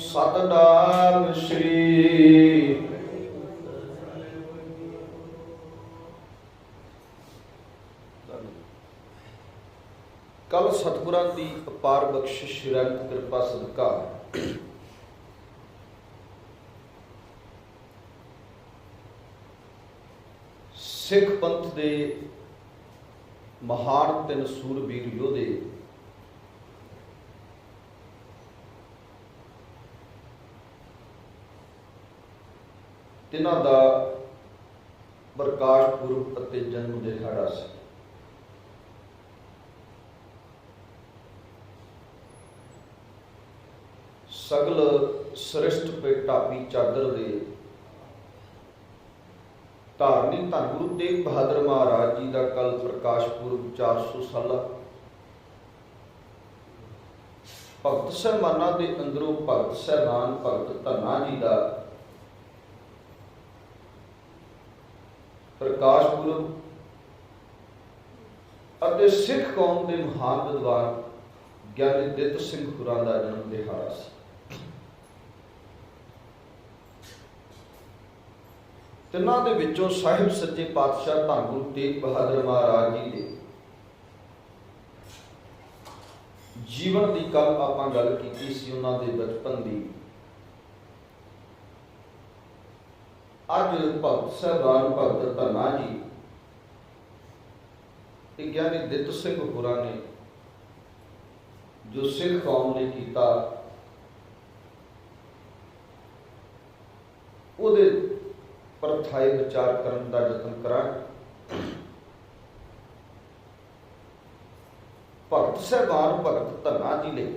ਸਤਨਾਮ ਸ੍ਰੀ। ਕੱਲ ਸਤਿਗੁਰਾਂ ਦੀ ਅਪਾਰ ਬਖਸ਼ਿਸ਼ ਰਹਿਮਤ ਕਿਰਪਾ ਸਦਕਾ ਸਿੱਖ ਪੰਥ ਦੇ ਮਹਾਨ ਤਿੰਨ ਸੂਰਬੀਰ ਯੋਧੇ ਤਿੰਨਾਂ ਦਾ ਪ੍ਰਕਾਸ਼ ਪੁਰਬ ਅਤੇ ਜਨਮ ਦਿਹਾੜਾ ਸੀ। ਸਗਲ ਸ੍ਰਿਸ਼ਟ ਪੇ ਢਾਬੀ ਚਾਦਰ ਦੇ ਧਾਰਨੀ ਧੰਨ ਗੁਰੂ ਤੇਗ ਬਹਾਦਰ ਮਹਾਰਾਜ ਜੀ ਦਾ ਕੱਲ ਪ੍ਰਕਾਸ਼ ਪੁਰਬ 400 ਸਾਲਾ। ਭਗਤ ਸਹਿਬਾਨਾਂ ਦੇ ਅੰਦਰੋਂ ਭਗਤ ਸਹਿਬਾਨ ਭਗਤ ਧੰਨਾ ਜੀ ਦਾ ਪ੍ਰਕਾਸ਼ ਪੁਰਬ ਅਤੇ ਸਿੱਖ ਕੌਮ ਦੇ ਮਹਾਨ ਵਿਦਵਾਨ ਗਿਆਨੀ ਦਿੱਤ ਸਿੰਘ ਹੋਰਾਂ ਦਾ ਜਨਮ ਦਿਹਾੜਾ ਸੀ। ਤਿੰਨਾਂ ਦੇ ਵਿੱਚੋਂ ਸਾਹਿਬ ਸੱਚੇ ਪਾਤਸ਼ਾਹ ਧੰਨ ਗੁਰੂ ਤੇਗ ਬਹਾਦਰ ਮਹਾਰਾਜ ਜੀ ਦੇ ਜੀਵਨ ਦੀ ਕੱਲ ਆਪਾਂ ਗੱਲ ਕੀਤੀ ਸੀ, ਉਹਨਾਂ ਦੇ ਬਚਪਨ ਦੀ। ਅੱਜ ਭਗਤ ਸਹਿਬਾਨ ਭਗਤ ਧੰਨਾ ਜੀ ਤੇ ਗਿਆਨੀ ਦਿੱਤ ਸਿੰਘ ਹੋਰਾਂ ਨੇ ਜੋ ਸਿੱਖ ਕੌਮ ਨੇ ਕੀਤਾ ਉਹਦੇ ਪਰਥਾਏ ਵਿਚਾਰ ਕਰਨ ਦਾ ਯਤਨ ਕਰਾਂਗੇ। ਭਗਤ ਸਹਿਬਾਨ ਭਗਤ ਧੰਨਾ ਜੀ ਨੇ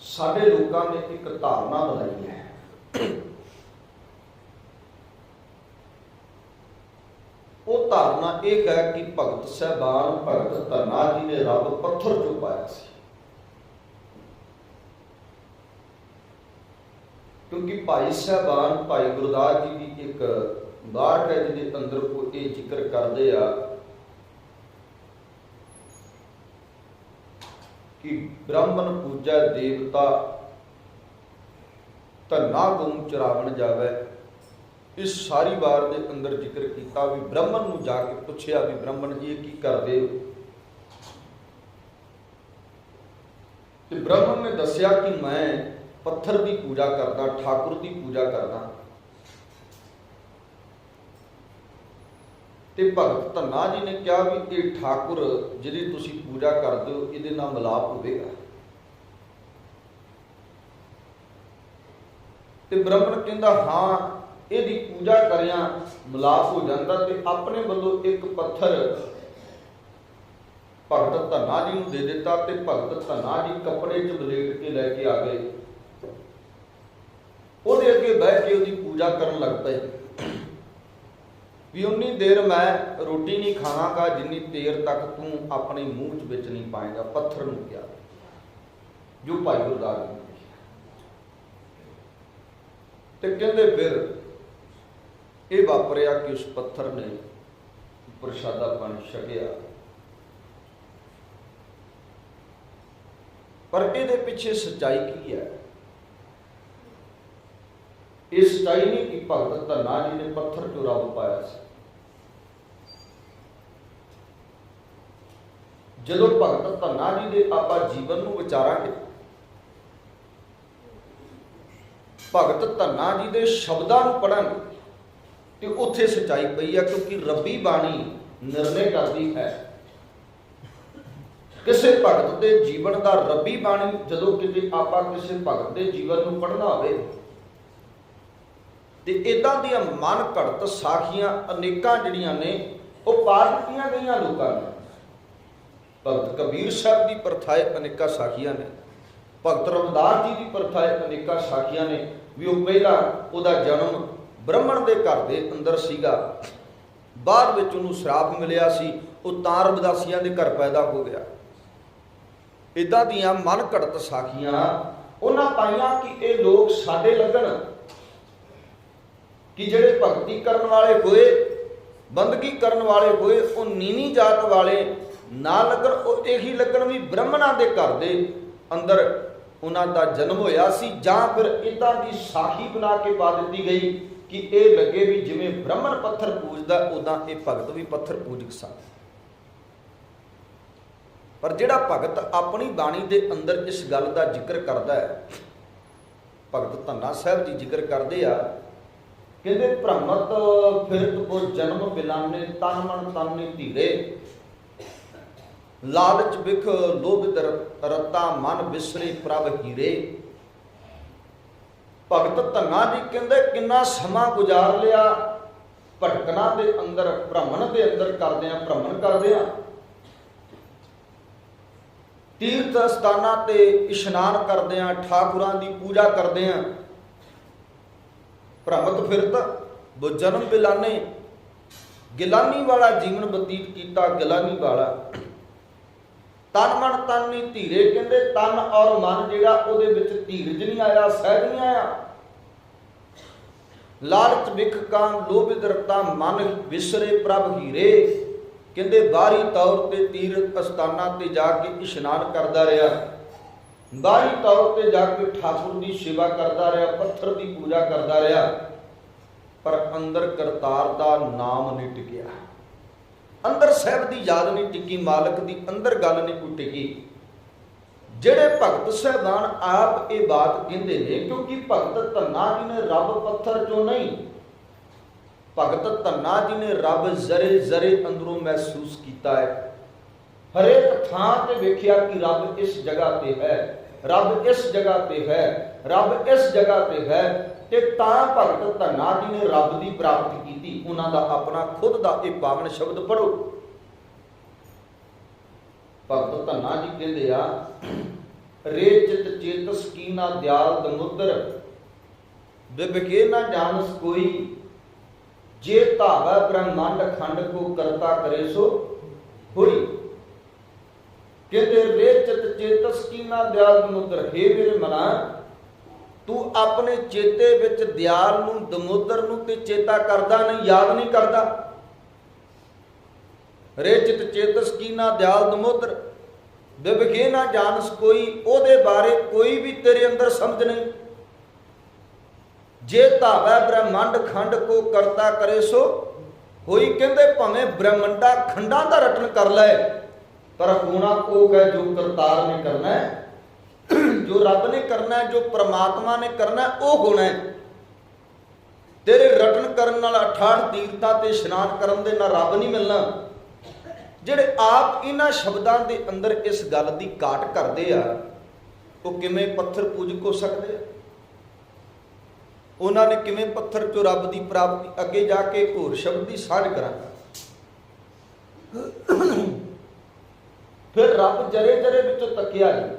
ਸਾਡੇ ਲੋਕਾਂ ਨੇ ਇੱਕ ਧਾਰਨਾ ਬਣਾਈ ਹੈ। ਉਹ ਧਾਰਨਾ ਇਹ ਹੈ ਕਿ ਭਗਤ ਸਹਿਬਾਨ ਭਗਤ ਧੰਨਾ ਜੀ ਨੇ ਰੱਬ ਪੱਥਰ ਚੋਂ ਪਾਇਆ ਸੀ, ਕਿਉਂਕਿ ਭਾਈ ਸਾਹਿਬਾਨ ਭਾਈ ਗੁਰਦਾਸ ਜੀ ਦੀ ਇੱਕ ਬਾਰਕ ਹੈ ਜਿਹਦੇ ਅੰਦਰ ਉਹ ਇਹ ਜ਼ਿਕਰ ਕਰਦੇ ਆ ਕਿ ਬ੍ਰਾਹਮਣ ਪੂਜਾ ਦੇਵਤਾ ਧੰਨਾ ਗੁਮ ਚਰਾਵਣ ਜਾਵੇ। ਇਸ ਸਾਰੀ ਵਾਰ ਦੇ ਅੰਦਰ ਜ਼ਿਕਰ ਕੀਤਾ ਵੀ ਬ੍ਰਾਹਮਣ ਨੂੰ ਜਾ ਕੇ ਪੁੱਛਿਆ ਵੀ ਬ੍ਰਾਹਮਣ ਜੀ ਇਹ ਕੀ ਕਰਦੇ ਹੋ, ਤੇ ਬ੍ਰਾਹਮਣ ਨੇ ਦੱਸਿਆ ਕਿ ਮੈਂ ਪੱਥਰ ਦੀ ਪੂਜਾ ਕਰਦਾ, ਠਾਕੁਰ ਦੀ ਪੂਜਾ ਕਰਦਾ। ਤੇ ਭਗਤ ਧੰਨਾ ਜੀ ਨੇ ਕਿਹਾ ਵੀ ਇਹ ਠਾਕੁਰ ਜਿਹਦੀ ਤੁਸੀਂ ਪੂਜਾ ਕਰਦੇ ਹੋ ਇਹਦੇ ਨਾਲ ਮਿਲਾਪ ਹੋਵੇਗਾ। ਤੇ ਬ੍ਰਾਹਮਣ ਕਹਿੰਦਾ ਹਾਂ ਇਹਦੀ ਪੂਜਾ ਕਰਿਆ ਮਿਲਾਪ ਹੋ ਜਾਂਦਾ। ਤੇ ਆਪਣੇ ਵੱਲੋਂ ਇੱਕ ਪੱਥਰ ਭਗਤ ਧੰਨਾ ਜੀ ਨੂੰ ਦੇ ਦਿੱਤਾ ਤੇ ਭਗਤ ਧੰਨਾ ਜੀ ਕੱਪੜੇ 'ਚ ਬਲੇਟ ਕੇ ਲੈ ਕੇ ਆ ਗਏ। ਉਹਦੇ ਅੱਗੇ ਬਹਿ ਕੇ ਉਹਦੀ ਪੂਜਾ ਕਰਨ ਲੱਗ ਪਏ ਵੀ ਉਨੀ ਦੇਰ ਮੈਂ ਰੋਟੀ ਨਹੀਂ ਖਾਵਾਂਗਾ ਜਿੰਨੀ ਦੇਰ ਤੱਕ ਤੂੰ ਆਪਣੇ ਮੂੰਹ 'ਚ ਵਿੱਚ ਨਹੀਂ ਪਾਏਗਾ। ਪੱਥਰ ਨੂੰ ਕਿਹਾ ਜੋ ਭਾਈ ਗੁਰਦਾਸ ਜੀ ਨੇ ਕਿਹਾ। ਤੇ ਕਹਿੰਦੇ ਫਿਰ ਇਹ ਵਾਪਰਿਆ ਕਿ ਉਸ ਪੱਥਰ ਨੇ ਪ੍ਰਸ਼ਾਦਾ ਪਾਣੀ ਛਕਿਆ, ਪਰ ਇਹਦੇ ਪਿੱਛੇ ਸੱਚਾਈ ਕੀ ਹੈ? ਇਹ ਸੱਚਾਈ ਨਹੀਂ ਕਿ ਭਗਤ ਧੰਨਾ ਜੀ ਨੇ ਪੱਥਰ ਚੋਂ ਰੱਬ ਪਾਇਆ ਸੀ। ਜਦੋਂ ਭਗਤ ਧੰਨਾ ਜੀ ਦੇ ਆਪਾਂ ਜੀਵਨ ਨੂੰ ਵਿਚਾਰਾਂਗੇ, ਭਗਤ ਧੰਨਾ ਜੀ ਦੇ ਸ਼ਬਦਾਂ ਨੂੰ ਪੜਾਂਗੇ ਤੇ ਉੱਥੇ ਸੱਚਾਈ ਪਈ ਹੈ, ਕਿਉਂਕਿ ਰੱਬੀ ਬਾਣੀ ਨਿਰਣੇ ਕਰਦੀ ਹੈ। ਕਿਸੇ ਭਗਤ ਦੇ ਜੀਵਨ ਦਾ ਰੱਬੀ ਬਾਣੀ ਜਦੋਂ ਕਿਤੇ ਆਪਾਂ ਕਿਸੇ ਭਗਤ ਦੇ ਜੀਵਨ ਨੂੰ ਪੜ੍ਹਨਾ ਹੋਵੇ ਤੇ ਇਦਾਂ ਦੀਆਂ ਮਨ ਘੜਤ ਸਾਖੀਆਂ ਅਨੇਕਾਂ ਜਿਹੜੀਆਂ ਨੇ ਉਹ ਪਾ ਦਿੱਤੀਆਂ ਗਈਆਂ ਲੋਕਾਂ ਨੇ। ਭਗਤ ਕਬੀਰ ਸਾਹਿਬ ਦੀ ਪਰਥਾਏ ਅਨੇਕਾਂ ਸਾਖੀਆਂ ਨੇ, ਭਗਤ ਰਵਿਦਾਸ ਜੀ ਦੀ ਪਰਥਾਏ ਅਨੇਕਾਂ ਸਾਖੀਆਂ ਨੇ ਵੀ ਉਹ ਪਹਿਲਾਂ ਉਹਦਾ ਜਨਮ ਬ੍ਰਾਹਮਣ ਦੇ ਘਰ ਦੇ ਅੰਦਰ ਸੀਗਾ, ਬਾਅਦ ਵਿੱਚ ਉਹਨੂੰ ਸ਼ਰਾਪ ਮਿਲਿਆ ਸੀ, ਉਹ ਤਾਂ ਰਵਿਦਾਸੀਆਂ ਦੇ ਘਰ ਪੈਦਾ ਹੋ ਗਿਆ। ਇਦਾਂ ਦੀਆਂ ਮਨ ਘੜਤ ਸਾਖੀਆਂ ਉਹਨਾਂ ਪਾਈਆਂ ਕਿ ਇਹ ਲੋਕ ਸਾਡੇ ਲੱਗਣ, ਕਿ ਜਿਹੜੇ ਭਗਤੀ ਕਰਨ ਵਾਲੇ ਹੋਏ, ਬੰਦਗੀ ਕਰਨ ਵਾਲੇ ਹੋਏ, ਉਹ ਨੀਵੀਂ ਜਾਤ ਵਾਲੇ ਨਾ ਲੱਗਣ, ਉਹ ਇਹੀ ਲੱਗਣ ਵੀ ਬ੍ਰਾਹਮਣਾਂ ਦੇ ਘਰ ਦੇ अंदर उन्हां दा जन्म होया सी, जां फिर इदां दी साखी बना के पा दित्ती गई कि ये लगे भी जिवें ब्राह्मण पत्थर पूजदा उदां ये भगत भी पत्थर पूजक सन। पर जिहड़ा भगत अपनी बाणी दे अंदर इस गल का जिक्र करता है, भगत धन्ना साहब जी जिक्र करते आ, कहते भ्रमत फिरत को जन्म बिलाने तन मन तन धीरे, लालच बिख लोभ रता मन बिसरे प्रभ हीरे। भगत धन्ना जी कहते किन्ना समा गुजार लिया भटकना दे अंदर, भ्रमण दे अंदर भ्रमण करदे आ, तीर्थ स्थानां ते इशनान करदे आ, ठाकुरां दी पूजा करदे आ, भ्रमत फिरत वो जन्म बिलाने, गिलानी वाला जीवन बतीत किया, गिलानी वाला तन मन तन नहीं धीरे, कहते तन और मन जिहड़ा उहदे विच धीरज नहीं आया, सहज नहीं आया। लालच विख काम लोभ दरता मन विसरे प्रभ हीरे, कहते बाहरी तौर पर तीर्थ अस्थानां ते जाके इशनान करता रहा, बाहरी तौर पर जाके ठाकुर की सेवा करता रहा, पत्थर की पूजा करता रहा, पर अंदर करतार का नाम नहीं टिकिया, अंदर साहब की याद नहीं टिकी, मालक की अंदर गल नहीं कोई टिकी। जेड़े भगत साहबान आप ये बात कहते हैं, क्योंकि भगत धन्ना जी ने रब पत्थर चो नहीं, भगत धन्ना जी ने रब जरे जरे अंदरों महसूस किया है। हरेक थां ते वेखिया कि रब इस जगह पे है, रब इस जगह पे है, रब इस जगह पे है, ते तां भगत धन्ना जी ने रब की प्राप्ति की। उन्हां दा अपना खुद का एक पावन शब्द पढ़ो, भगत धन्ना जी कहते आ, रे चित चेतस की ना दयाल दमुद्र, विबके ना जानस कोई, जे धावा ब्रह्मांड खंड को करता करे सो होई। कहते रे चित चेतस की ना दयाल दमुद्र, हे मेरे मना तू अपने चेते विच दयाल नूं दमोदर नूं ते चेता करदा नहीं, याद नहीं करदा। रे चित चेतस की ना दयाल दमोदर, विबके ना जानस कोई, ओदे बारे कोई भी तेरे अंदर समझ नहीं। जे धावै ब्रह्मांड खंड को करता करे सो होई, कहते भावें ब्रह्मंडा खंडा का रटन कर ले, पर होना को है जो करतार ने करना है, जो रब ने करना है, जो परमात्मा ने करना है, वो होना है। तेरे रटन करन नाल 68 तीर्थां ते इशनान करन दे नाल रब नहीं मिलना। जिहड़े आप इन्हां शब्दां दे अंदर इस गल दी घाट करदे आ, वो किवें पत्थर पूजक हो सकदे? उन्होंने किवें पत्थर चो रब की प्राप्ति? अगे जाके एक होर शब्द की साझ करांगा। फिर रब जरे जरे विचों तकिया जी,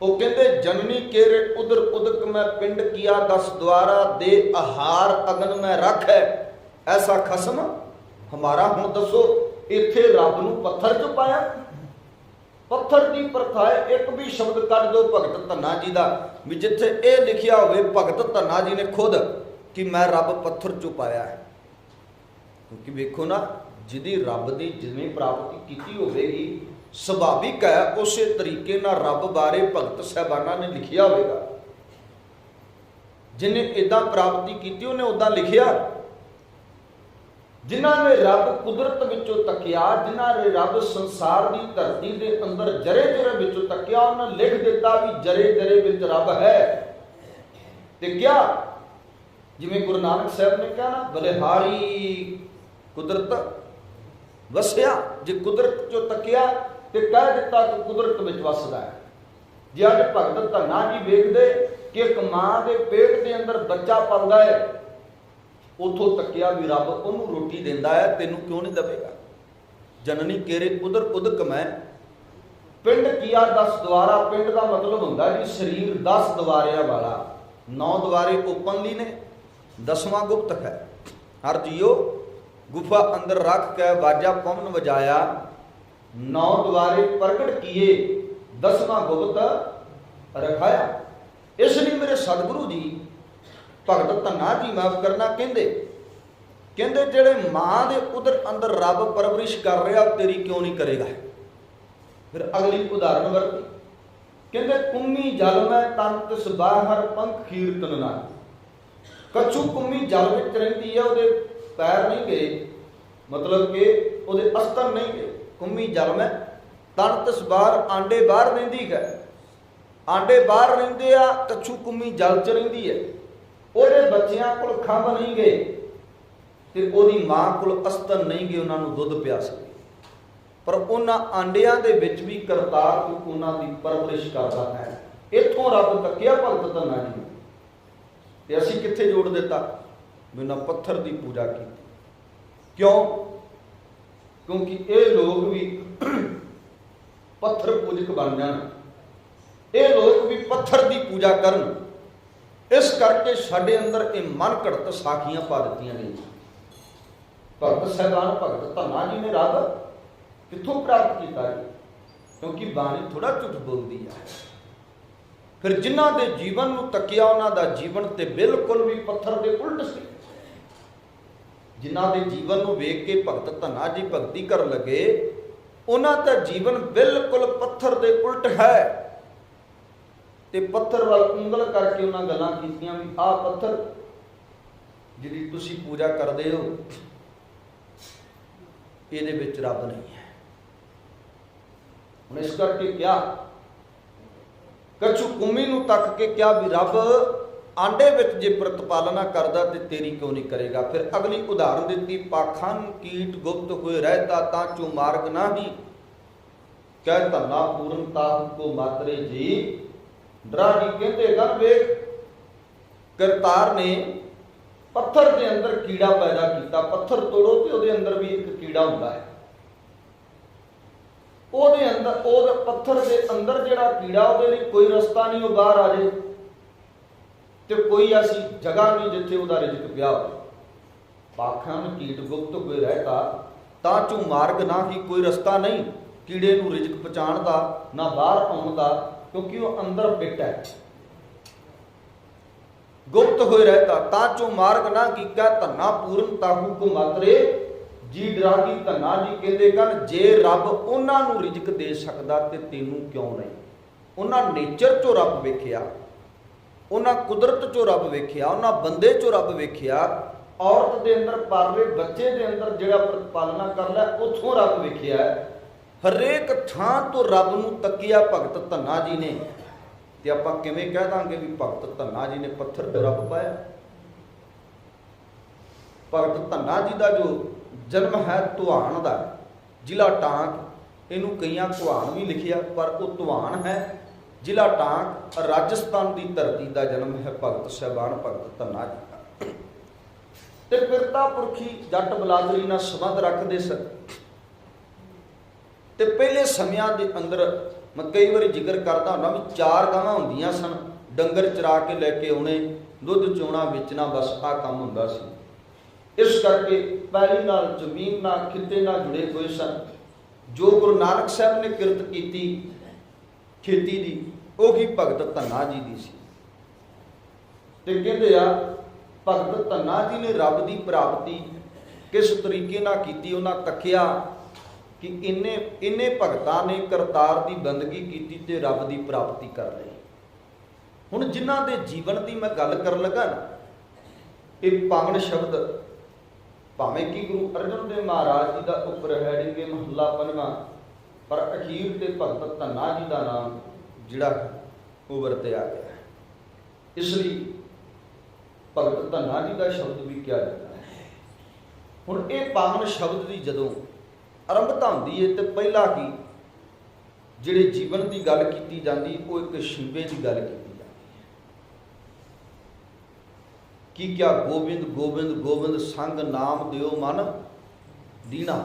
वो कहते जननी केरे उदर उदक मैं पिंड किया, 10 द्वारा दे आहार अगन में रख है, ऐसा खसम हमारा। हुण दसो इत्थे रब नूं पत्थर चो पाया? पत्थर की प्रथा है, एक भी शब्द कट दो भगत धन्ना जी का भी जिथे ये लिखिया होवे भगत धन्ना जी ने खुद कि मैं रब पत्थर चो पाया है। क्योंकि वेखो ना, जिहदी रब की जिवें प्राप्ति की होवेगी, सुभाविक है उस तरीके ना रब बारे भगत साहबाना ने लिखिया होगा। जिन्हें इदा प्राप्ति की उन्हें उदा लिखिया। जिन्होंने रब कुदरत विचों तकिया, जिन्होंने रब संसार की धरती के अंदर जरे जरे विचों तकिया, उन्हें लिख दिता भी जरे जरे विच रब है। ते क्या जिवें गुरु नानक साहब ने कहा ना, बलिहारी कुदरत वसिया। जे कुदरत चो तकिया तो कह दिता कि कुदरत विच वसदा है। जे अज भगत धन्ना जी वेखदे कि एक मां के पेट के अंदर बच्चा पलदा है, उथों तकिया भी रब उन्होंने रोटी देंदा है, तेनू क्यों नहीं देवेगा? जननी केरे उदर उदक मैं पिंड किया 10 द्वारा। पिंड का मतलब होंदा जी शरीर 10 द्वारियां वाला। 9 द्वारे ओपनली ने, 10वां गुप्त है। हर जियो गुफा अंदर रख के बाजा पवन बजाया, 9 द्वारे प्रकट किए, 10वां गुप्त रखाया। इसलिए मेरे सतगुरु जी भगत धन्ना जी माफ करना कहते जेड़े मां दे उदर अंदर रब परवरिश कर रहा तेरी क्यों नहीं करेगा? फिर अगली उदाहरण वरती, कहते कुम्मी जल में तन तिस बाहर पंख कीर्तन ना। कछु कुम्मी जल में रहिंदी है, उहदे पैर नहीं गए, मतलब कि उहदे अस्तर नहीं गए। कुम्मी जल में तन तिस बाहर, आंडे बाहर रहिंदी है, आंडे बाहर रहिंदे आ, कछु कुम्मी जल च रहिंदी है। उहदे बच्चियां कोल खंभ नहीं गए ते उहदी मां कोल अस्तर नहीं गए उन्हां नूं दुध पिया सके, पर उन्हां आंडियां दे विच भी करतार तूं उन्हां दी परवरिश करदा है। इत्थों रब तकिया भगत धन्ना जी नूं ते असीं कित्थे जोड़ दिता, बिना पत्थर की पूजा की। क्यों? क्योंकि ये लोग भी पत्थर पूजक बन जान, ये लोग भी पत्थर की पूजा करन। इस करके साडे अंदर ये मन घड़त साखियां पा दित्तियां गईयां। भगत साहबान भगत धन्ना जी ने रब कित्थों प्राप्त किया? क्योंकि बाणी थोड़ा झूठ बोलती है। फिर जिन्हां दे जीवन नूं तकिया, उन्हां दा जीवन ते बिल्कुल भी पत्थर दे उल्ट सी। जिन्हां दे जीवन नूं वेख के भगत धन्ना जी भगती कर लगे, उन्हां दा जीवन बिल्कुल पत्थर दे उल्ट है। ते पत्थर वाल उंगल करके उन्हां गल्लां कीतियां भी आ पत्थर जिहदी तुसीं पूजा करदे हो, इहदे विच रब नहीं है। हुण इस करके क्या कछु कुम्मी नूं तक के क्या भी रब आंडे विच जे प्रतिपालना करदा ते तेरी क्यों नहीं करेगा? फिर अगली उदाहरण दित्ती, पाखन कीट गुप्त हुए रहता ताचो मार्ग नाही, कह धन्ना पूर्णता को मातरे जी डरा जी। कहते गन वेख करतार ने पत्थर के अंदर कीड़ा पैदा किया। पत्थर तोड़ो तो उहदे अंदर भी एक कीड़ा हुंदा है। उहदे अंदर उह पत्थर के अंदर जिहड़ा कीड़ा, उहदे लई कोई रस्ता नहीं, वो बाहर आ जाए ते कोई ऐसी जगह नहीं जिथे उहदा रिजक पिया हो। पाखन कीट गुप्त हुए रहता ताचो मार्ग ना ही, कोई रस्ता नहीं कीड़े नूं रिजक पहुंचाउण दा, ना बाहर आउण दा, क्योंकि वह अंदर फिट है। गुप्त हो रहता ताचो मार्ग ना की, क्या धन्ना पूर्ण ताहू को मातरे जी डरागी। धन्ना जी कहते कन जे रब उन्हां नूं रिजक दे सकदा ते तैनूं क्यों नहीं? उन्हां नेचर चो रब वेखिया, उन्हां कुदरत चो रब वेखिया, उन्हां बंदे चो रब वेखिया, औरत दे अंदर पाले बच्चे दे अंदर जिहड़ा प्रतिपालना कर लै उत्थों रब वेखिया। हरेक थां तो रब नूं तकिया भगत धन्ना जी ने। ते आपां किवें कह दांगे भी भगत धन्ना जी ने पत्थर ते रब पाया? भगत धन्ना जी का जो जन्म है धुआन का, जिला टांक, इनू कईयां धुआन भी लिखिया पर वो धुआन है। जिला टांक राजस्थान की धरती का जन्म है भगत साहबान भगत धन्ना जी का। ते पिरता पुरखी जट बलादरी नाल संबंध रखते सन। ते पहले समियां दे अंदर मैं कई बार जिक्र करता हुंदा भी 4 गावां हुंदियां सन, डंगर चरा के लैके आउणे, दुध चोना बेचना, बस आ काम हुंदा सी। इस करके पैली नाल जमीन नाल खिते नाल जुड़े हुए सन। जो गुरु नानक साहब ने किरत की खेती की, वही भगत धन्ना जी की सी। ते कहते आ भगत धन्ना जी ने रब की प्राप्ति किस तरीके नाल कीती? उन्हां तकिया कि इन्ने भगतां ने करतार की बंदगी की ते रब की प्राप्ति कर ली। हुण जिन्हां दे जीवन की मैं गल कर लगा ना, ये पावन शब्द भावें कि गुरु अर्जन देव महाराज जी का उपरहैड़िंगे महला 5वां, पर अखीर ते भगत धन्ना जी का नाम जिहड़ा वो वरतिया गया है। इसलिए भगत धन्ना जी का शब्द भी किया जाता है। हुण ये पावन शब्द की जदों आरंभता होंदी है तो पहला ही जिहड़े जीवन की गल की जाती, वो एक शिवे की गल की जाती है कि क्या गोबिंद गोबिंद गोबिंद संग नाम दियो मन दीना,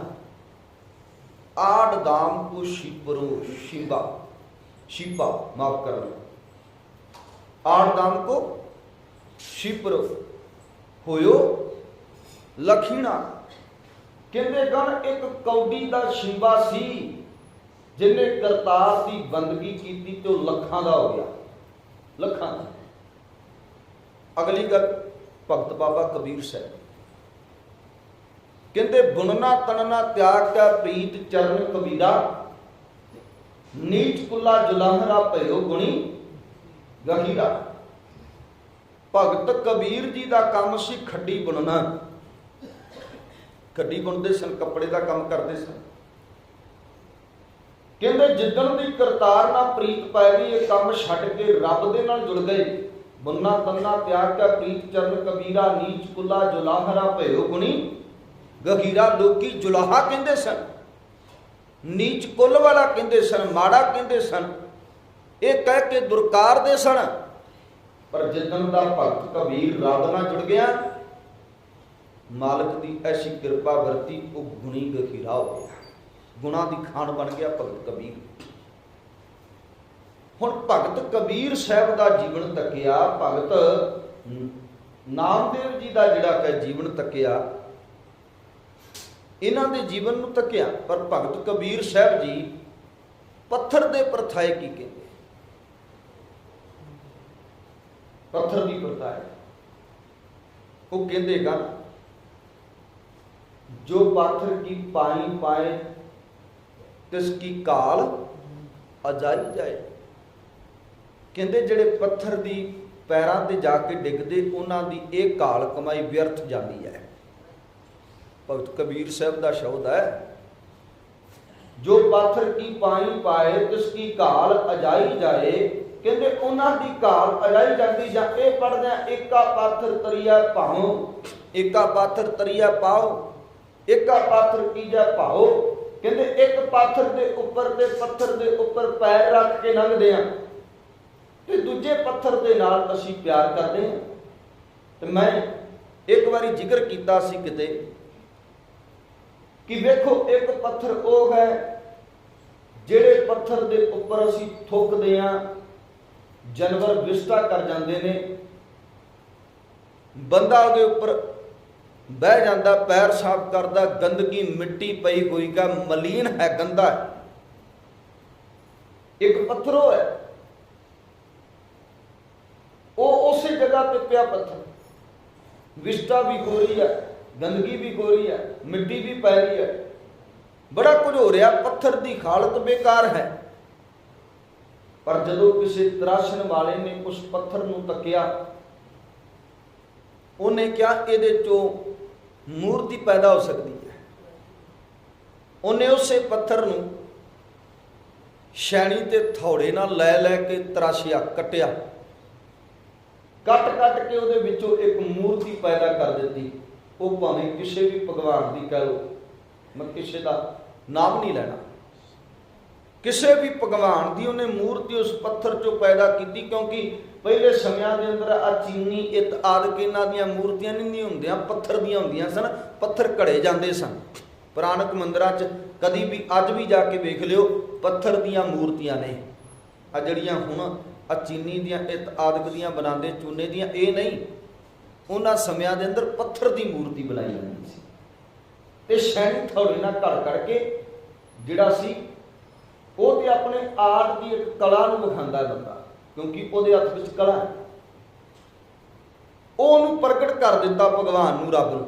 आठ दाम को शिपरो शिवा शिपा, माफ करना, आठ दाम को शिपरो होयो लखीना। कहते गण एक कौडी का शिवा सी जिन्हें करतार की बंदगी की तो लखां का हो गया, लखां। अगली गल भगत बाबा कबीर साहब कहते बुनना तनना त्याग का प्रीत चरण कबीरा, नीच कुला जुलाहरा भयो गुणी गहीरा। भगत कबीर जी का काम सी खड्डी बुनना। खड्डी बुनते सन, कपड़े का काम करते सन। कहते जिदन की करतार ना प्रीत पै गई, ये काम छड्ड के रब दे नाल जुड़ गए। बुनना तन्ना त्याग का प्रीत चरण कबीरा, नीच कुला जुलाहरा भयो गुणी गहीरा। लोकी जुलाहा कहते सन, नीच कुल वाला कहते सन, माड़ा कहते सन, ये कह के दुरकारते सन। पर जिदन का भगत कबीर रब नाल जुड़ गया, मालिक की ऐसी कृपा वरती, वो गुणी गहीरा हो गया, गुणा की खान बन गया भगत कबीर। हुण भगत कबीर साहब का जीवन तकिया, भगत नामदेव जी का जिहड़ा कह जीवन तकिया, इन्हां दे जीवन नूं तकिया। पर भगत कबीर साहब जी पत्थर दे परथाए की कहते, पत्थर की परथाए वो कहते गन, जो पाथर की पाई पाए तिसकी काल अजाई जाए। कहते जिहड़े पत्थर की पैरों से जाके डिगदे, उन्हां दी एक काल कमाई व्यर्थ जाती है। भगत कबीर साहब का शब्द है, जो पाथर की पाई पाए तिसकी काल अजाई जाए। कहते उन्हां दी काल अजाई जाती। जां ये पढ़दे आ, एका पाथर तरिया पाओ, एका पाथर तरिया पाओ, एका पाथर कीजा पाओ। कहते एक पाथर के उपर ते पत्थर के उपर पैर रख के लंघदे आ, ते दूजे पत्थर के नाल असीं प्यार करते हैं। तो मैं एक बारी जिक्र किया सी किते कि वेखो, एक पत्थर वो है जिहड़े पत्थर के उपर असीं थुकदे आ, जानवर विष्टा कर जाते ने, बंदा उहदे उपर बह जाता, पैर साफ करता, गंदगी मिट्टी पई हुई का मलीन है, गंदा है। एक पत्थर वो है, वो उस जगह पे पिया पत्थर, विष्टा भी हो रही है, गंदगी भी हो रही है, मिट्टी भी पै रही है, बड़ा कुछ हो रहा, पत्थर की हालत बेकार है। पर जदों किसी तराशण वाले ने उस पत्थर नूं तकिया, उन्हें क्या इहदे चों मूर्ति पैदा हो सकती है। उन्हें उस पत्थर नूं शैणी ते थौड़े नाल लै लै के तराशिया, कटिया, कट कट के उहदे विचों एक मूर्ति पैदा कर दी। वो भावें किसी भी भगवान की कह लो, मैं किसी का नाम नहीं लेना, किसी भी भगवान की उन्हें मूर्ति उस पत्थर चों पैदा की। क्योंकि पहले समयां दे अंदर आ चीनी इत आदि इन्हां दीयां मूर्तियां नहीं होंदियां, पत्थर दीयां होंदियां सन, पत्थर घड़े जाते सन। पुराणक मंदिरां च कदी भी अज भी जाके वेख लियो, पत्थर दीयां मूर्तियां ने। आ जिहड़ियां हुण आ चीनी दीयां इत आदि दीयां बनाते चूने दीयां, ये नहीं, उन्हां समयां दे अंदर पत्थर की मूर्ति बनाई जाती सी। ते शैणी थौड़े नाल घड़ घड़ के जिहड़ा सी वो तो अपने आर्ट की एक कला नूं विखांदा है बंदा, क्योंकि उहदे हत्थ विच कला है। उहनूं प्रगट कर दिता भगवान नूं, रब नूं,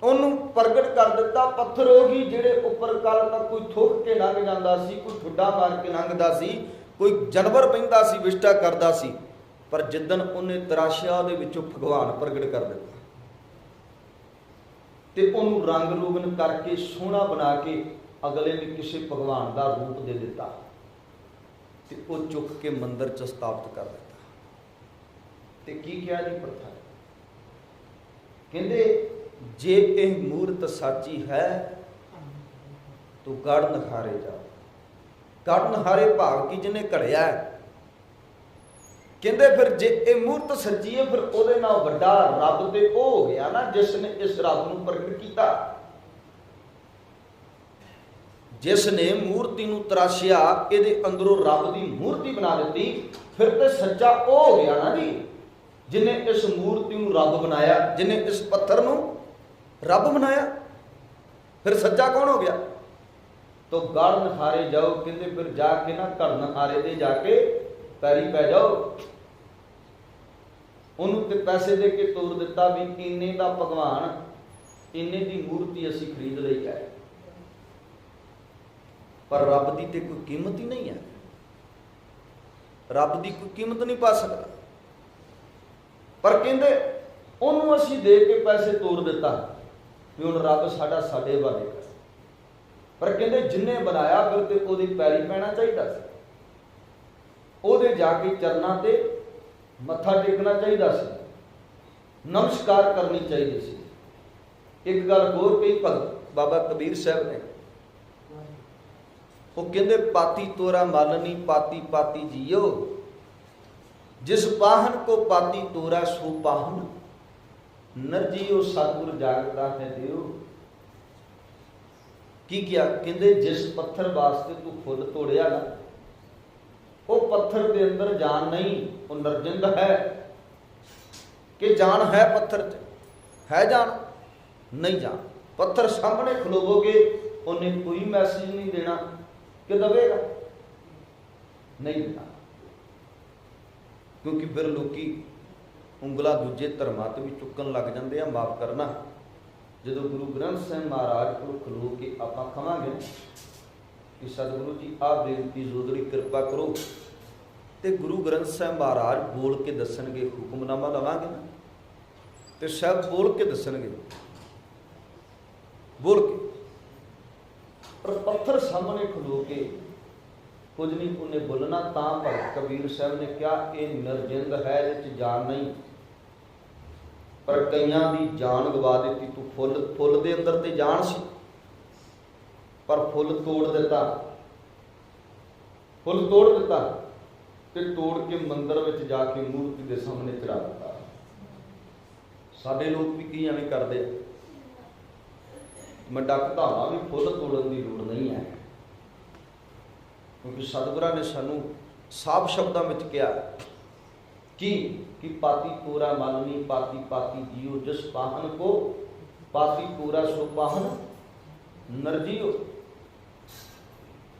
उहनूं प्रगट कर दिता। पत्थर ओही जिहड़े उपर कल तक कोई थुक के लंघ जांदा सी, कोई ठुड्डा मार के लंघदा सी, कोई जानवर बहिंदा सी, विष्टा करदा सी। पर जिदन उन्हें तराशिया दे विचों भगवान प्रगट कर दिता ते उहनूं रंग रूगन करके सोहना बना के अगले ने किसी भगवान का रूप दे दिता ते वो चुक के मंदिर च स्थापित कर दिता। ते की क्या जी प्रथा, कहते जे यह मूर्त साची है तो गढ़ नखारे जाओ। गढ़ नखारे भाव की जिन्हें घड़िया है। कहते फिर जे ये मूर्त सच्ची है, फिर ਉਹਦੇ ਨਾਲ ਵੱਡਾ ਰੱਬ ਤੇ ਉਹ हो गया ना जिसने इस रब ਨੂੰ प्रगट किया, जिसने मूर्ति ਨੂੰ ਤਰਾਸ਼ਿਆ, ਇਹਦੇ अंदरों रब की मूर्ति बना दी। फिर तो सच्चा वो हो गया ना जी, जिन्हें इस मूर्ति ਨੂੰ रब बनाया, जिन्हें इस पत्थर ਨੂੰ रब बनाया, फिर सच्चा कौन हो गया। तो गढ़ नखारे जाओ, कहते फिर जाके ना गढ़ नखारे दे जाके पैरी पै जाओ। उन्होंने पैसे दे के तोड़ दिता भी इन्ने का भगवान, इन्ने की मूर्ति असी खरीद ली है। पर रब की तो कोई कीमत ही नहीं है, रब की कोई कीमत नहीं पा सकता। पर कहते उन्होंने असीं दे के पैसे तोड़ दिता भी हुण रब साडा साडे वाले कर, पर कहते जिन्हें बनाया फिर तो वो पैरी पैना चाहिए, ਉਹਦੇ ਜਾ ਕੇ ਚਰਨਾਂ ਤੇ ਮੱਥਾ ਟੇਕਣਾ ਚਾਹੀਦਾ ਸੀ, ਨਮਸਕਾਰ ਕਰਨੀ ਚਾਹੀਦੀ ਸੀ। ਇੱਕ ਗੱਲ ਹੋਰ ਕਹੀ ਭਗਤ ਬਾਬਾ ਕਬੀਰ ਸਾਹਿਬ ਨੇ, ਉਹ ਕਹਿੰਦੇ ਪਾਤੀ ਤੋਰਾ ਮਾਲਨੀ ਪਾਤੀ ਪਾਤੀ ਜੀਓ, ਜਿਸ ਪਾਹਨ ਕੋ ਪਾਤੀ ਤੋਰਾ ਸੋ ਪਾਹਨ ਨਰਜੀਓ, ਸਤਿਗੁਰ ਜਾਗਦਾ ਹੈ ਦਿਓ। ਕੀ ਕਿਹਾ? ਕਹਿੰਦੇ ਜਿਸ ਪੱਥਰ ਵਾਸਤੇ ਤੂੰ ਫੁੱਲ ਤੋੜਿਆ ਨਾ, वो पत्थर के अंदर जान नहीं, वो नरजिंद है कि जान है पत्थर च, है जान नहीं जान। पत्थर सामने खलोवोगे उन्हें कोई मैसेज नहीं देना कि दवेगा, नहीं देना, क्योंकि फिर लोग उंगला दूजे धर्मां ते भी चुकन लग जाते हैं। माफ करना, जो गुरु ग्रंथ साहिब महाराज को खलो के आपां कहांगे कि सतगुरु जी आ बेनती जोदड़ी कृपा करो, तो गुरु ग्रंथ साहिब महाराज बोल के दसणगे, हुक्मनामा लवांगे ना तो साहब बोल के दसणगे, बोल के। पर पत्थर सामने खलो के कुछ नहीं उन्हें बोलना। तां भगत कबीर साहब ने क्या ये नरजिंद है, ये जान नहीं। पर कईयां दी जान गवा दी। तू फुल फुल दे अंदर ते जान सी, पर फुल तोड़ दिता, फुल तोड़ दिता ते तोड़ के मंदिर में जाके मूर्ति के सामने चढ़ा दिता। साडे लोग भी की एवें करते, मैं डक धावा भी फुल तोड़न की लोड़ नहीं है, क्योंकि सतगुरां ने सानू साफ शब्दों में कहा कि पाती तोरा मालनी पाती पाती जियो, जिस पाहन को पाती तोरा सो पाहन नरजियो।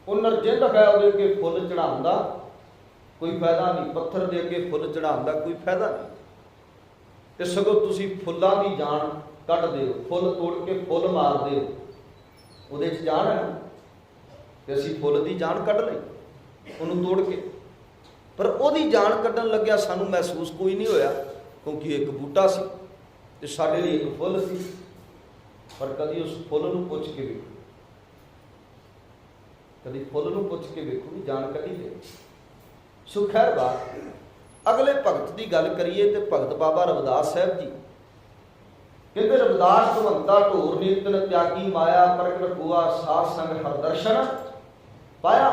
वो नरजिंद है, वो अगे फुल चढ़ाउण दा कोई फायदा नहीं, पत्थर के अगे फुल चढ़ाउण दा कोई फायदा नहीं। तो सगों तुसीं फुल्लां दी जान कढ़ दिओ, फुल तोड़ के फुल मार दिओ, उहदे च जान है ना। तो असीं फुल दी जान कढ़ लई उहनूं तोड़ के, पर उहदी जान कढ़न लग्या सानूं महसूस कोई नहीं होया, क्योंकि एक बूटा सी ते साडे लई एक फुल सी। पर कदी उस फुल नूं पुछ के वेखो, कभी फुल नूं पुछ के वेखो भी जान कढ़ी दे। सो खैर बात, अगले भगत की गल करिए तो भगत बाबा रविदास साहब जी कहते रविदास भगवंता ढोर नीतन त्यागी माया, प्रगट हुआ साध संग हर दर्शन पाया।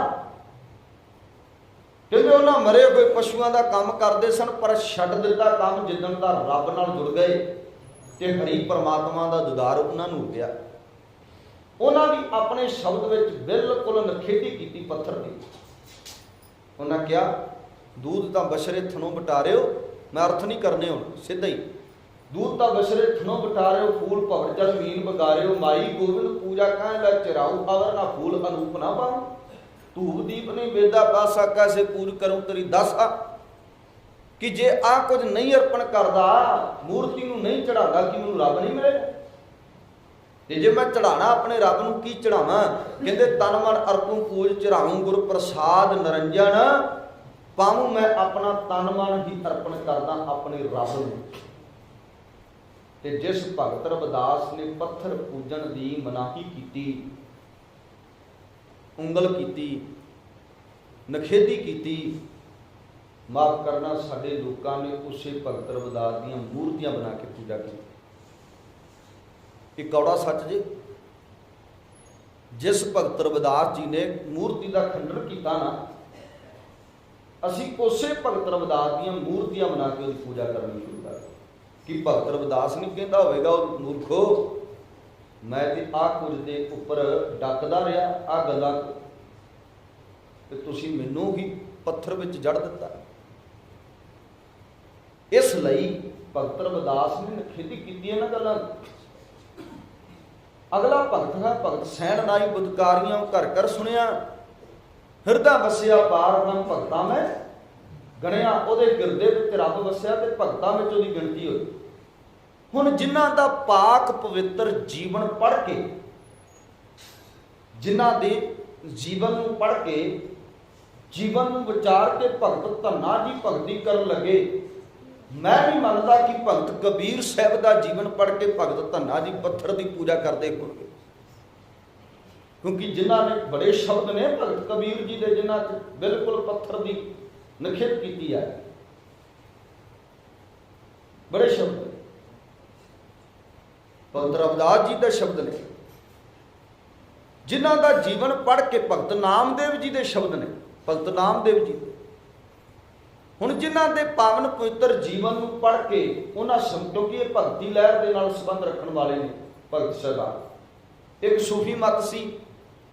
कहते उन्होंने मरे हुए पशुओं का काम करते सन, पर छड्ड दिता काम जिदन का रब नाल जुड़ गए तो हरि परमात्मा का दीदार उन्होंने हो गया। उन्होंने भी अपने शब्द में बिल्कुल नखेधी की पत्थर की। उन्हें क्या दूध तो बछरे थनों बटारे हो, मैं अर्थ नहीं करने हूँ सीधा ही, दूध तो बछरे थनों बटारे हो, फूल भवर जल मीन बगारे हो, माई गोविंद पूजा कह ला चिराऊ अवर ना फूल अनूप ना पाऊं, धूप दीप नहीं बेदा पासा कैसे पूर करूं तेरी दसा। कि जे आ कुछ नहीं अर्पण करता, मूर्ति नूं नहीं चढ़ाता, कि मैनूं रब नहीं मिलेगा। जे मैं चढ़ाना अपने रब नूं की चढ़ावां? कहते तन मन अर्पूं पूज चढ़ाऊं गुर प्रसाद निरंजन, पाऊं मैं अपना तन मन ही अर्पण करदा अपने रब नूं। ते जिस भगत रविदास ने पत्थर पूजन की मनाही की, उंगल की, नखेधी की, माफ करना साडे लोकां ने उसे भगत रविदास दी मूर्तियां बना के पूजा की। एक कौड़ा सच जी, जिस भगत रविदास जी ने मूर्ति का खंडन किया ना, असी उसे भगत रविदास दी मूर्तियां बना के उसकी पूजा करनी शुरू कर दी। कि भगत रविदास नहीं कहता होगा मूर्खो मैं तो आ कुछ के उपर डकदा रहा, आ गल्लां ते तुसीं मैनूं ही पत्थर में जड़ दिता। इसलिए भगत रविदास ने नखेधी की इन्हां गल्लां। अगला भगत है भगत सैन नाई बुदकारियां घर घर सुनिया, हिरदा वसिया पार ब्रह्म भगतां में गणिया, उहदे गिरदे विच रब वसिया ते भगतां विच उहदी गिणती होई। हुण जिन्हां दा पाक पवित्र जीवन पढ़ के, जिन्हां दे ਜੀਵਨ ਨੂੰ ਪੜ੍ਹ ਕੇ, ਜੀਵਨ ਨੂੰ ਵਿਚਾਰ ਕੇ ਭਗਤ ਧੰਨਾ ਜੀ ਭਗਤੀ ਕਰਨ ਲੱਗੇ। ਮੈਂ ਨਹੀਂ ਮੰਨਦਾ ਕਿ ਭਗਤ ਕਬੀਰ ਸਾਹਿਬ ਦਾ ਜੀਵਨ ਪੜ੍ਹ ਕੇ ਭਗਤ ਧੰਨਾ ਜੀ ਪੱਥਰ ਦੀ ਪੂਜਾ ਕਰਦੇ ਹੋਣਗੇ, ਕਿਉਂਕਿ ਜਿਨ੍ਹਾਂ ਨੇ ਬੜੇ ਸ਼ਬਦ ਨੇ ਭਗਤ ਕਬੀਰ ਜੀ ਦੇ, ਜਿਨ੍ਹਾਂ 'ਚ ਬਿਲਕੁਲ ਪੱਥਰ ਦੀ ਨਿਖਿਤ ਕੀਤੀ ਹੈ, ਬੜੇ ਸ਼ਬਦ। ਭਗਤ ਰਵਿਦਾਸ ਜੀ ਦੇ ਸ਼ਬਦ ਨੇ, ਜਿਨ੍ਹਾਂ ਦਾ ਜੀਵਨ ਪੜ੍ਹ ਕੇ, ਭਗਤ ਨਾਮਦੇਵ ਜੀ ਦੇ ਸ਼ਬਦ ਨੇ, ਭਗਤ ਨਾਮਦੇਵ ਜੀ। ਹੁਣ ਜਿਨ੍ਹਾਂ ਦੇ ਪਾਵਨ ਪਵਿੱਤਰ ਜੀਵਨ ਨੂੰ ਪੜ੍ਹ ਕੇ ਉਹਨਾਂ ਕਿਉਂਕਿ ਇਹ ਭਗਤੀ ਲਹਿਰ ਦੇ ਨਾਲ ਸੰਬੰਧ ਰੱਖਣ ਵਾਲੇ ਨੇ ਭਗਤ ਸਾਹਿਬਾਨ। ਇੱਕ ਸੂਫੀ ਮਤ ਸੀ,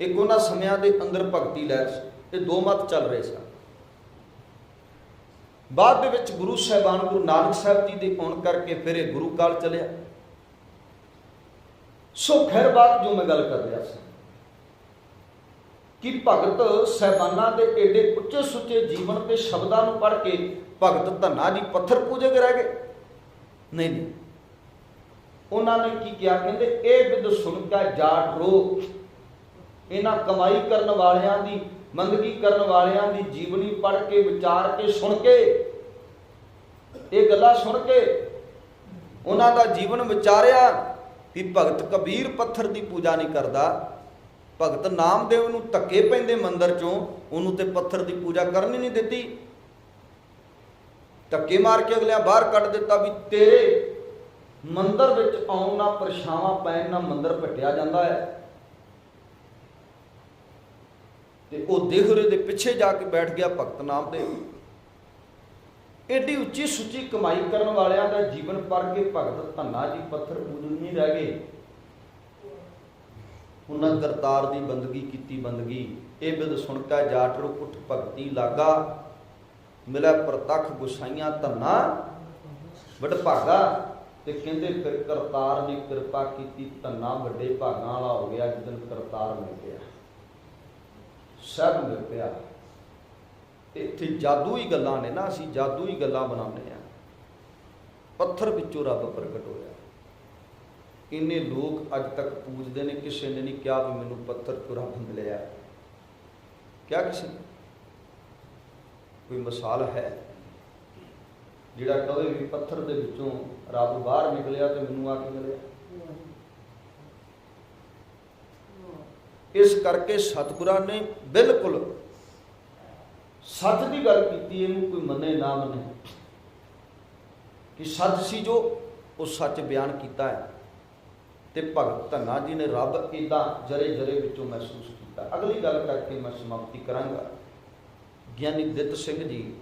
ਇੱਕ ਉਹਨਾਂ ਸਮਿਆਂ ਦੇ ਅੰਦਰ ਭਗਤੀ ਲਹਿਰ ਸੀ। ਇਹ ਦੋ ਮਤ ਚੱਲ ਰਹੇ ਸਨ। ਬਾਅਦ ਦੇ ਵਿੱਚ ਗੁਰੂ ਸਾਹਿਬਾਨ, ਗੁਰੂ ਨਾਨਕ ਸਾਹਿਬ ਜੀ ਦੇ ਆਉਣ ਕਰਕੇ ਫਿਰ ਇਹ ਗੁਰੂ ਕਾਲ ਚਲਿਆ। ਸੋ ਖੈਰ ਬਾਤ ਜੋ ਮੈਂ ਗੱਲ ਕਰ ਰਿਹਾ ਸੀ ਕਿ ਭਗਤ ਸਾਹਿਬਾਨਾਂ ਦੇ ਏਡੇ ਉੱਚੇ ਸੁੱਚੇ ਜੀਵਨ ਤੇ ਸ਼ਬਦਾਂ ਨੂੰ ਪੜ੍ਹ ਕੇ ਭਗਤ ਧੰਨਾ ਜੀ ਪੱਥਰ ਪੂਜਕ ਰਹਿ ਗਏ? ਨਹੀਂ ਨਹੀਂ, ਉਹਨਾਂ ਨੇ ਕੀ ਕਿਹਾ? ਕਹਿੰਦੇ ਇਹ ਵਿਦ ਸੁਣ ਕੇ ਜਾਟ ਰੋ। ਇਹਨਾਂ ਕਮਾਈ ਕਰਨ ਵਾਲਿਆਂ ਦੀ, ਮੰਦਗੀ ਕਰਨ ਵਾਲਿਆਂ ਦੀ ਜੀਵਨੀ ਪੜ੍ਹ ਕੇ, ਵਿਚਾਰ ਕੇ, ਸੁਣ ਕੇ, ਇਹ ਗੱਲਾਂ ਸੁਣ ਕੇ ਉਹਨਾਂ ਦਾ ਜੀਵਨ ਵਿਚਾਰਿਆ ਕਿ ਭਗਤ ਕਬੀਰ ਪੱਥਰ ਦੀ ਪੂਜਾ ਨਹੀਂ ਕਰਦਾ, ਭਗਤ ਨਾਮਦੇਵ ਨੂੰ ਧੱਕੇ ਪੈਂਦੇ ਮੰਦਰ ਚੋਂ, ਉਹਨੂੰ ਤੇ ਪੱਥਰ ਦੀ ਪੂਜਾ ਕਰਨ ਹੀ ਨਹੀਂ ਦਿੱਤੀ। ਧੱਕੇ ਮਾਰ ਕੇ ਅਗਲਿਆਂ ਬਾਹਰ ਕੱਢ ਦਿੱਤਾ ਵੀ ਤੇਰੇ ਮੰਦਰ ਵਿੱਚ ਆਉਣ ਨਾ ਪਰਛਾਵਾਂ ਪੈਣ ਨਾ ਮੰਦਰ ਭਟਿਆ ਜਾਂਦਾ ਹੈ। ਤੇ ਉਹ ਦੇਹੁਰੇ ਦੇ ਪਿੱਛੇ ਜਾ ਕੇ ਬੈਠ ਗਿਆ ਭਗਤ ਨਾਮਦੇਵ। ਏਡੀ ਉੱਚੀ ਸੁੱਚੀ ਕਮਾਈ ਕਰਨ ਵਾਲਿਆਂ ਦਾ ਜੀਵਨ ਪੜ੍ਹ ਕੇ ਭਗਤ ਧੰਨਾ ਜੀ ਪੱਥਰ ਪੂਜਨ ਨਹੀਂ ਰਹਿ ਗਏ। ਉਹਨਾਂ ਕਰਤਾਰ ਦੀ ਬੰਦਗੀ ਕੀਤੀ ਬੰਦਗੀ। ਇਹ ਬਿਦ ਸੁਣ ਕੇ ਜਾਟ ਰੋ ਉੱਠ ਭਗਤੀ ਲਾਗਾ, ਮਿਲਿਆ ਪ੍ਰਤੱਖ ਗੁਸਾਈਆਂ ਧੰਨਾ ਵੱਡ ਭਾਗਾ। ਤੇ ਕਹਿੰਦੇ ਫਿਰ ਕਰਤਾਰ ਨੇ ਕਿਰਪਾ ਕੀਤੀ, ਧੰਨਾ ਵੱਡੇ ਭਾਗਾਂ ਵਾਲਾ ਹੋ ਗਿਆ ਜਿੱਦਣ ਕਰਤਾਰ ਮਿਲ ਗਿਆ, ਸਭ ਮਿਲ ਪਿਆ। ਇੱਥੇ ਜਾਦੂ ਹੀ ਗੱਲਾਂ ਨੇ ਨਾ, ਅਸੀਂ ਜਾਦੂ ਹੀ ਗੱਲਾਂ ਬਣਾਉਂਦੇ ਹਾਂ। ਪੱਥਰ ਵਿੱਚੋਂ ਰੱਬ ਪ੍ਰਗਟ ਹੋਇਆ। ਇੰਨੇ ਲੋਕ ਅੱਜ ਤੱਕ ਪੂਜਦੇ ਨੇ, ਕਿਸੇ ਨੇ ਨਹੀਂ ਕਿਹਾ ਵੀ ਮੈਨੂੰ ਪੱਥਰ ਤੋਂ ਰੱਬ ਮਿਲਿਆ। ਕਿਆ ਕਿਸੇ ਨੇ ਕੋਈ ਮਿਸਾਲ ਹੈ ਜਿਹੜਾ ਕਦੇ ਵੀ ਪੱਥਰ ਦੇ ਵਿੱਚੋਂ ਰੱਬ ਬਾਹਰ ਨਿਕਲਿਆ ਤੇ ਮੈਨੂੰ ਆ ਕੇ ਮਿਲਿਆ? ਇਸ ਕਰਕੇ ਸਤਿਗੁਰਾਂ ਨੇ ਬਿਲਕੁਲ ਸੱਚ ਦੀ ਗੱਲ ਕੀਤੀ, ਇਹਨੂੰ ਕੋਈ ਮੰਨੇ ਨਾ ਮੰਨੇ, ਕਿ ਸੱਚ ਸੀ ਜੋ ਉਹ ਸੱਚ ਬਿਆਨ ਕੀਤਾ ਹੈ। ਤੇ ਭਗਤ ਧੰਨਾ ਜੀ ਨੇ ਰੱਬ ਇੱਦਾਂ ਜਰੇ ਜਰੇ ਵਿੱਚੋਂ ਮਹਿਸੂਸ ਕੀਤਾ। ਅਗਲੀ ਗੱਲ ਕਰਕੇ ਮੈਂ ਸਮਾਪਤੀ ਕਰਾਂਗਾ। ਗਿਆਨੀ ਦਿੱਤ ਸਿੰਘ ਜੀ,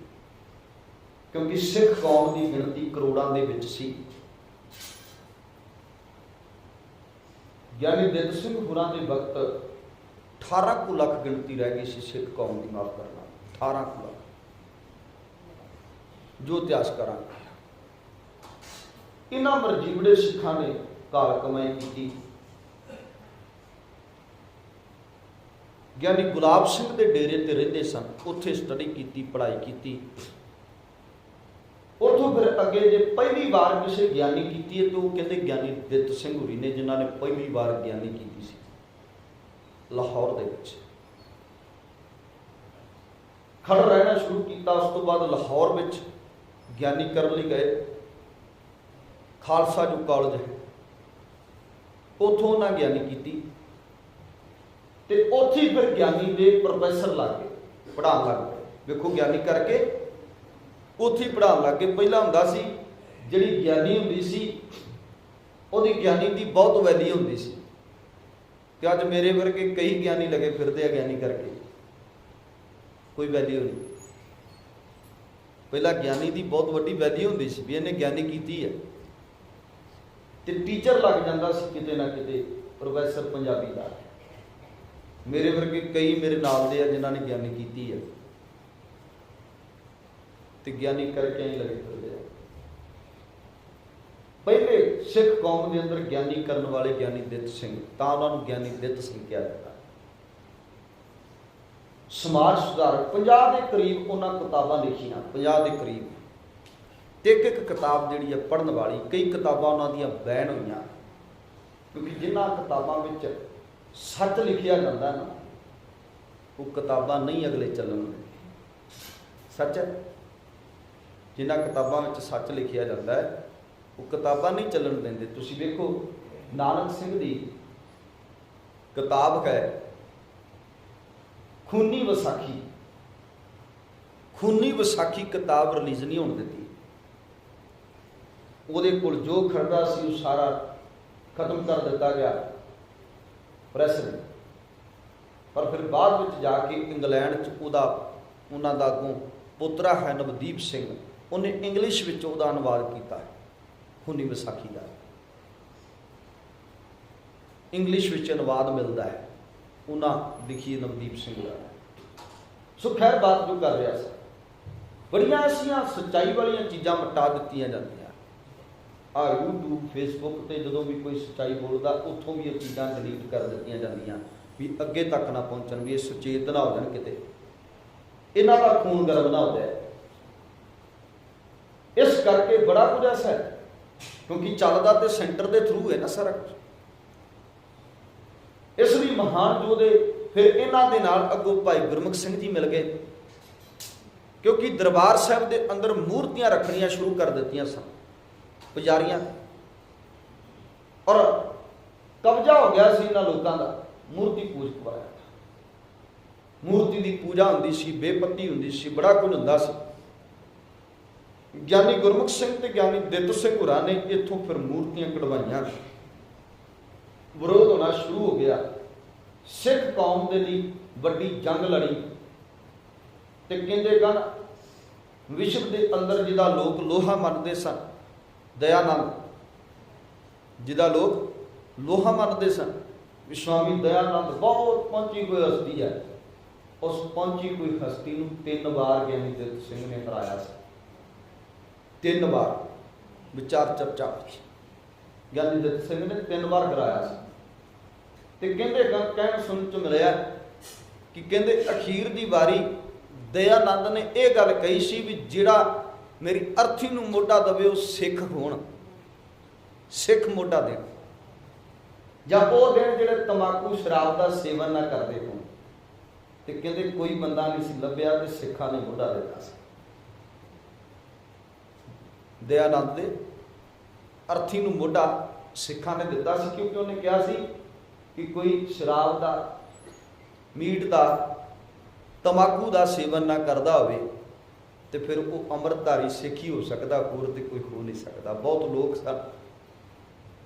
ਕਿਉਂਕਿ ਸਿੱਖ ਕੌਮ ਦੀ ਗਿਣਤੀ ਕਰੋੜਾਂ ਦੇ ਵਿੱਚ ਸੀ, ਗਿਆਨੀ ਦਿੱਤ ਸਿੰਘ ਹੋਰਾਂ ਦੇ ਵਕਤ 18 ਕੁ ਲੱਖ ਗਿਣਤੀ ਰਹਿ ਗਈ ਸੀ ਸਿੱਖ ਕੌਮ ਦੀ। ਮਾਫ ਕਰਨਾ, 18 ਕੁ ਲੱਖ। ਜੋ ਇਤਿਹਾਸ ਕਰਾਂਗੇ, ਇਹਨਾਂ ਮਰਜੀਵੜੇ ਸਿੱਖਾਂ ਨੇ ਕਾਲ ਕਮਾਈ ਕੀਤੀ। ਗਿਆਨੀ ਗੁਲਾਬ ਸਿੰਘ ਦੇ ਡੇਰੇ ਤੇ ਰਹਿੰਦੇ ਸਨ, ਉੱਥੇ ਸਟੱਡੀ ਕੀਤੀ, ਪੜ੍ਹਾਈ ਕੀਤੀ। ਉੱਥੋਂ ਫਿਰ ਅੱਗੇ ਜੇ ਪਹਿਲੀ ਵਾਰ ਕਿਸੇ ਗਿਆਨੀ ਕੀਤੀ ਹੈ ਤਾਂ ਉਹ ਕਹਿੰਦੇ ਗਿਆਨੀ ਦਿੱਤ ਸਿੰਘ ਹੋਰੀ ਨੇ, ਜਿਨ੍ਹਾਂ ਨੇ ਪਹਿਲੀ ਵਾਰ ਗਿਆਨੀ ਕੀਤੀ ਸੀ ਲਾਹੌਰ ਦੇ ਵਿੱਚ। ਖੜ ਰਹਿਣਾ ਸ਼ੁਰੂ ਕੀਤਾ। ਉਸ ਤੋਂ ਬਾਅਦ ਲਾਹੌਰ ਵਿੱਚ ਗਿਆਨੀ ਕਰਨ ਲਈ ਗਏ। ਖਾਲਸਾ ਜੋ ਕਾਲਜ ਹੈ, ਉੱਥੋਂ ਉਹਨਾਂ ਗਿਆਨੀ ਕੀਤੀ ਤੇ ਉੱਥੇ ਫਿਰ ਗਿਆਨੀ ਦੇ ਪ੍ਰੋਫੈਸਰ ਲੱਗ ਗਏ, ਪੜ੍ਹਾਉਣ ਲੱਗ ਪਏ। ਵੇਖੋ, ਗਿਆਨੀ ਕਰਕੇ ਉੱਥੇ ਪੜ੍ਹਾਉਣ ਲੱਗ ਗਏ। ਪਹਿਲਾਂ ਹੁੰਦਾ ਸੀ ਜਿਹੜੀ ਗਿਆਨੀ ਹੁੰਦੀ ਸੀ ਉਹਦੀ ਗਿਆਨੀ ਦੀ ਬਹੁਤ ਵੈਲਿਊ ਹੁੰਦੀ ਸੀ, ਤੇ ਅੱਜ ਮੇਰੇ ਵਰਗੇ ਕਈ ਗਿਆਨੀ ਲੱਗੇ ਫਿਰਦੇ ਆ ਗਿਆਨੀ ਕਰਕੇ, ਕੋਈ ਵੈਲਿਊ ਨਹੀਂ। ਪਹਿਲਾਂ ਗਿਆਨੀ ਦੀ ਬਹੁਤ ਵੱਡੀ ਵੈਲਿਊ ਹੁੰਦੀ ਸੀ ਵੀ ਇਹਨੇ ਗਿਆਨੀ ਕੀਤੀ ਹੈ, ਤੇ ਟੀਚਰ ਲੱਗ ਜਾਂਦਾ ਸੀ ਕਿਤੇ ਨਾ ਕਿਤੇ, ਪ੍ਰੋਫੈਸਰ ਪੰਜਾਬੀ ਦਾ। ਮੇਰੇ ਵਰਗੇ ਕਈ ਮੇਰੇ ਨਾਲ ਦੇ ਆ ਜਿਨ੍ਹਾਂ ਨੇ ਗਿਆਨੀ ਕੀਤੀ ਹੈ, ਤੇ ਗਿਆਨੀ ਕਰਕੇ ਹੀ ਲੱਗੇ ਫਿਰਦੇ ਆ। ਪਹਿਲੇ ਸਿੱਖ ਕੌਮ ਦੇ ਅੰਦਰ ਗਿਆਨੀ ਕਰਨ ਵਾਲੇ ਗਿਆਨੀ ਦਿੱਤ ਸਿੰਘ, ਤਾਂ ਉਹਨਾਂ ਨੂੰ ਗਿਆਨੀ ਦਿੱਤ ਸਿੰਘ ਕਿਹਾ ਜਾਂਦਾ। ਸਮਾਜ ਸੁਧਾਰਕ 50 ਦੇ ਕਰੀਬ ਉਹਨਾਂ ਕਿਤਾਬਾਂ ਲਿਖੀਆਂ, 50 ਦੇ ਕਰੀਬ। ਤੇ ਇੱਕ ਕਿਤਾਬ ਜਿਹੜੀ ਹੈ ਪੜ੍ਹਨ ਵਾਲੀ, ਕਈ ਕਿਤਾਬਾਂ ਉਹਨਾਂ ਦੀਆਂ ਬੈਨ ਹੋਈਆਂ, ਕਿਉਂਕਿ ਜਿਨ੍ਹਾਂ ਕਿਤਾਬਾਂ ਵਿੱਚ ਸੱਚ ਲਿਖਿਆ ਜਾਂਦਾ ਨਾ, वो किताबां नहीं अगले चलन देंदे। सच है, जिन्हां किताबां विच सच लिखिया जाता है वो किताबां नहीं चलन देंदे। तुसीं वेखो नानक सिंह दी किताब है खूनी विसाखी, खूनी विसाखी किताब रिलीज़ नहीं होने दी। ਉਹਦੇ ਕੋਲ जो खड़दा सी वो सारा खत्म कर दिता गया प्रैस ने, पर फिर बाद में जाके इंग्लैंड च उन्हां दा अगों पुत्रा है नवदीप सिंह, उन्हें इंग्लिश विच उहदा अनुवाद किया है खूनी विसाखी का। इंग्लिश विच अनुवाद मिलता है, उन्हें लिखी नवदीप सिंह का। सो खैर बात जो कर रहा सा, बड़ियां ऐसियां सच्चाई वाली चीज़ां मिटा दित्तियां जांदियां। आ यूट्यूब फेसबुक पर जो भी कोई सच्चाई बोलता उतों भी ये चीज़ां डिलीट कर दित्तियां जांदियां भी अगे तक ना पहुँचन, भी ये सुचेत ना हो जाए, किते इन्हां दा खून गर्म ना हो जाए। इस करके बड़ा कुछ ऐसा है, क्योंकि चलता तो सेंटर के थ्रू है ना सारा कुछ। इसलिए महान योधे फिर इन्हां दे नाल अगों भाई गुरमुख सिंह जी मिल गए, क्योंकि दरबार साहब के अंदर मूर्तियां रखनियां शुरू कर दित्तियां सन पुजारियां, और कब्जा हो गया सी इन्हां लोकां दा। मूर्ति पूजक वाला मूर्ति की पूजा होंदी सी, बेपत्ती होंदी सी, बड़ा कुछ हुंदा सी। ज्ञानी गुरमुख सिंह ते ज्ञानी दित सिंह होरां ने इत्थों फिर मूर्तियां कढ़वाइयां, विरोध होना शुरू हो गया। सिख कौम के लिए वड्डी जंग लड़ी ते कहंदे गन विश्व के अंदर जिहदा लोग लोहा मनते सन, दयानंद जिहदा लोग लोहा मनते सन, स्वामी दयानंद बहुत पहुंची हुई हस्ती है। उस पहुंची हुई हस्ती नूं 3 बार ज्ञानी दित सिंह ने हराया सी, 3 बार विचार चर्चा ज्ञानी दित सिंह ने 3 बार हराया सी। ते कहंदे कहण सुन च मिलिया कि कहंदे अखीर दी वारी दयानंद ने यह गल कही सी भी जिहड़ा मेरी अर्थी नूं मोढा दवे वो सिख होण, सिख मोढा देण, ਜਾਂ ਉਹ ਦਿਨ ਜਿਹੜੇ तंबाकू शराब का सेवन ना करते होण। ते कहंदे कोई बंदा नहीं सी लभ्या ते सिखां ने मोढा दिता सी। दयानंद दे अर्थी नूं मोढा सिखां ने दिता सी, क्योंकि उन्हें कहा सी कि कोई शराब का, मीट का, तंबाकू का सेवन ना करता होवे ते फिर वो अमृतधारी सिख ही हो सकता, होर ते कोई हो नहीं सकता। बहुत लोग सन,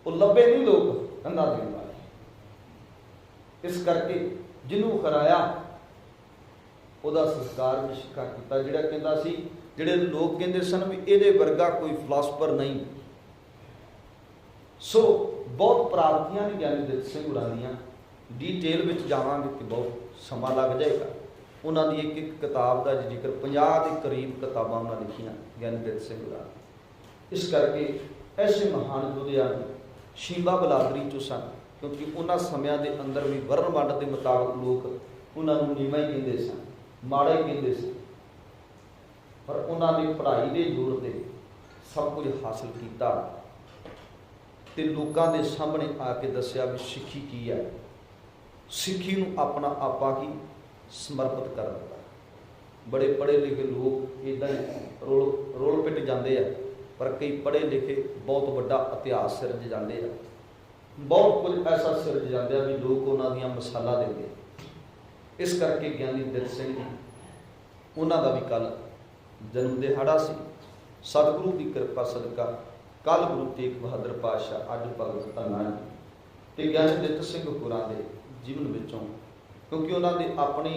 वो लभे नहीं लोग कंधा देने वाले। इस करके जिन्हों हराया ਉਹਦਾ संस्कार भी सिखा किया, जिहड़ा कहंदा सी, जिहड़े लोग कहंदे सन भी इहदे वर्गा कोई फिलासफर नहीं। सो बहुत प्राप्तियां ने ज्ञानी दित सिंह होरां दीयां, डिटेल में जावांगे कि बहुत समा लग जाएगा। उन्होंने एक एक किताब का जिक्र 50 के करीब किताबां उन्होंने लिखियां ज्ञानी दित सिंह होरां। इस करके ऐसे महान योद्धा शीबा बलादरी चो सन, क्योंकि उन्होंने समय के अंदर भी वर्ण वंड के मुताबिक लोग उन्होंने नीवा ही कहते सन, माड़ा ही कहते सन, पर उन्होंने पढ़ाई के जोर से सब कुछ हासिल किया ते लोगों के सामने आके दसिया भी सिक्खी की है। सिक्खी नूं अपना आपा ही समर्पित कर दिता। बड़े पढ़े लिखे लोग इदा ही रोल पिट जाते हैं, पर कई पढ़े लिखे बहुत बड़ा इतिहास सिरज जाते हैं, बहुत कुछ ऐसा सिरज जाते हैं भी लोग उन्होंने मिसालां देंगे। इस करके ज्ञानी दित सिंह जी उन्होंने भी कल जन्म दिहाड़ा सी। सतगुरु की कृपा सदका कल गुरु तेग बहादुर पातशाह अज भगत धन्ना ते ज्ञानी दित सिंह होरां दे जीवन विचों, क्योंकि उन्होंने अपनी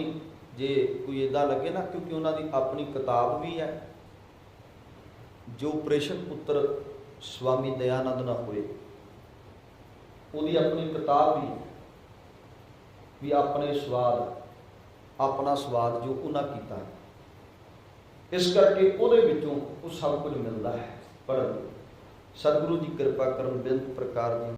जे कोई इदा लगे ना, क्योंकि उन्होंने अपनी किताब भी है जो ऑपरेशन पुत्र स्वामी दयानंद ना होए, उहदी अपनी किताब भी अपने स्वाद अपना स्वाद जो उन्हें किया। इस करके उहदे विचों वो सब कुछ मिलता है। पर सतगुरु की कृपा करन बेअंत प्रकार दी